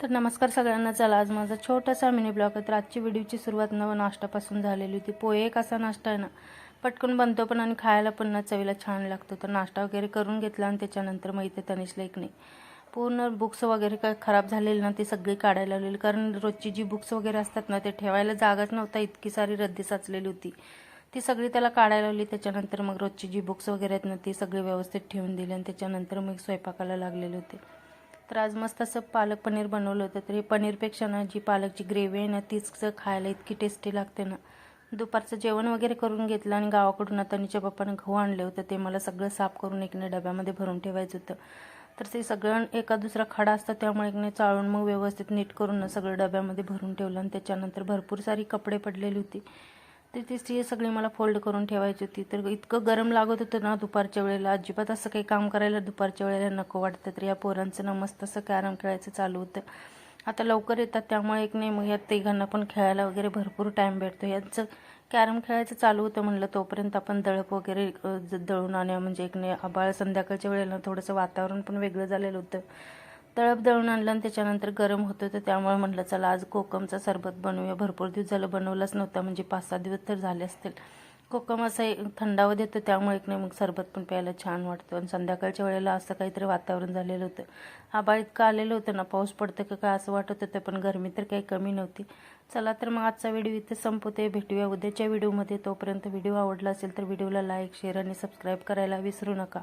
तर नमस्कार सगळ्यांना। चला आज माझा छोटासा मिनी ब्लॉग आहे। तर आजची व्हिडिओची सुरुवात नाश्त्यापासून झालेली होती। पोहे एक असा नाश्ता आहे ना, पटकन बनतो पण आणि खायला पण ना चवीला छान लागतो। तर नाश्ता वगैरे करून घेतला आणि त्याच्यानंतर मग इथे तनिषला एक नाही पूर्ण बुक्स वगैरे काय खराब झालेली ना ती सगळी काढायला लावलेली, कारण रोजची जी बुक्स वगैरे असतात ना ते ठेवायला जागाच नव्हता, इतकी सारी रद्दी साचलेली होती। ती सगळी त्याला काढायला लावली। त्याच्यानंतर मग रोजची जी बुक्स वगैरे आहेत ना ती सगळी व्यवस्थित ठेवून दिली आणि त्याच्यानंतर मग स्वयंपाकाला लागलेले होते। तर आज मस्त असं पालक पनीर बनवलं होतं। तर हे पनीरपेक्षा ना जी पालकची ग्रेव्ही आहे ना तीच खायला इतकी टेस्टी लागते ना। दुपारचं जेवण वगैरे करून घेतलं आणि गावाकडून तनीच्या पप्पानं गहू आणले होते, ते मला सगळं साफ करून एकने डब्यामध्ये भरून ठेवायचं होतं। तर ते सगळं एका दुसरा खडा असतं त्यामुळे एकने चाळून मग व्यवस्थित नीट करून ना सगळं डब्यामध्ये भरून ठेवलं। आणि त्याच्यानंतर भरपूर सारी कपडे पडलेली होती, तर ती सगळी मला फोल्ड करून ठेवायची होती। तर इतकं गरम लागत होतं ना दुपारच्या वेळेला, अजिबात असं काही काम करायला दुपारच्या वेळेला नको वाटतं। तर या पोरांचं ना मस्त असं कॅरम खेळायचं चालू होतं। आता लवकर येतात त्यामुळे एक नाही मग या तिघांना पण खेळायला वगैरे भरपूर टाईम भेटतो। यांचं कॅरम खेळायचं चालू होतं, म्हणलं तोपर्यंत आपण दळप वगैरे दळून आणूया। म्हणजे एक नाही आबाळ संध्याकाळच्या वेळेला थोडंसं वातावरण पण वेगळं झालेलं होतं। तळप दळून आणलं आणि त्याच्यानंतर गरम होतं, तर त्यामुळे म्हटलं चला आज कोकमचा सरबत बनवूया। भरपूर दिवस झालं बनवलंच नव्हता, म्हणजे 5-6 दिवस तर झाले असतील। कोकम असं थंडावा देतं त्यामुळे एक नाही मग सरबत पण प्यायला छान वाटतं। आणि संध्याकाळच्या वेळेला असं काहीतरी वातावरण झालेलं होतं, आबाळ इतकं आलेलं होतं ना, पाऊस पडतं का काय असं वाटत होतं, पण गरमी तर काही कमी नव्हती। चला तर मग आजचा व्हिडिओ इथे संपवते, भेटूया उद्याच्या व्हिडिओमध्ये। तोपर्यंत व्हिडिओ आवडला असेल तर व्हिडिओला लाईक, शेअर आणि सबस्क्राईब करायला विसरू नका।